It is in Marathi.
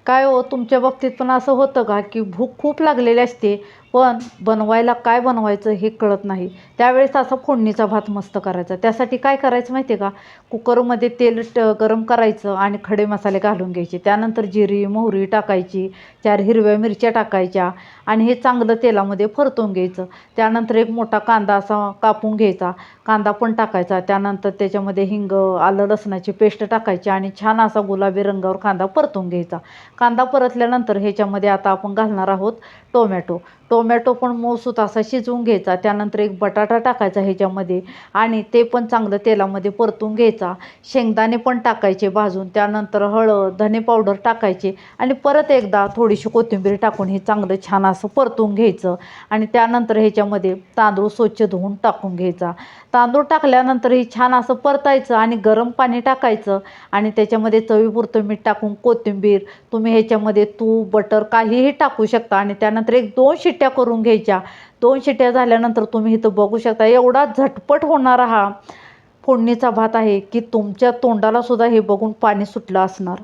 काय हो तुमच्या बाबतीत पण असं होतं का की भूक खूप लागलेली असते पण बनवायला काय बनवायचं हे कळत नाही. त्यावेळेस असा फोडणीचा भात मस्त करायचा. त्यासाठी काय करायचं माहिती आहे का, कुकरमध्ये तेल गरम करायचं आणि खडे मसाले घालून घ्यायचे. त्यानंतर जिरी मोहरी टाकायची, 4 हिरव्या मिरच्या टाकायच्या आणि हे चांगलं तेलामध्ये परतून घ्यायचं. त्यानंतर एक मोठा कांदा असा कापून घ्यायचा, कांदा पण टाकायचा. त्यानंतर त्याच्यामध्ये हिंग आलं लसणाची पेस्ट टाकायची आणि छान असा गुलाबी रंगावर कांदा परतून घ्यायचा. कांदा परतल्यानंतर ह्याच्यामध्ये आता आपण घालणार आहोत टोमॅटो. टोमॅटो पण मऊसूत असा शिजवून घ्यायचा. त्यानंतर एक बटाटा टाकायचा ह्याच्यामध्ये आणि ते पण चांगलं तेलामध्ये परतून घ्यायचा. शेंगदाणे पण टाकायचे भाजून. त्यानंतर हळद धने पावडर टाकायचे आणि परत एकदा थोडीशी कोथिंबीर टाकून हे चांगलं छान असं परतून घ्यायचं. आणि त्यानंतर ह्याच्यामध्ये तांदूळ स्वच्छ धुवून टाकून घ्यायचा. तांदूळ टाकल्यानंतर हे छान असं परतायचं आणि गरम पाणी टाकायचं आणि त्याच्यामध्ये चवीपुरतं मीठ टाकून कोथिंबीर, तुम्ही ह्याच्यामध्ये तूप बटर काहीही टाकू शकता आणि त्यानंतर एक 2 शिट्ट्या करून घ्यायच्या. 2 शिट्ट्या झाल्यानंतर तुम्ही इथं बघू शकता एवढा झटपट होणारा हा फोडणीचा भात आहे की तुमच्या तोंडाला सुद्धा हे बघून पाणी सुटलं असणार.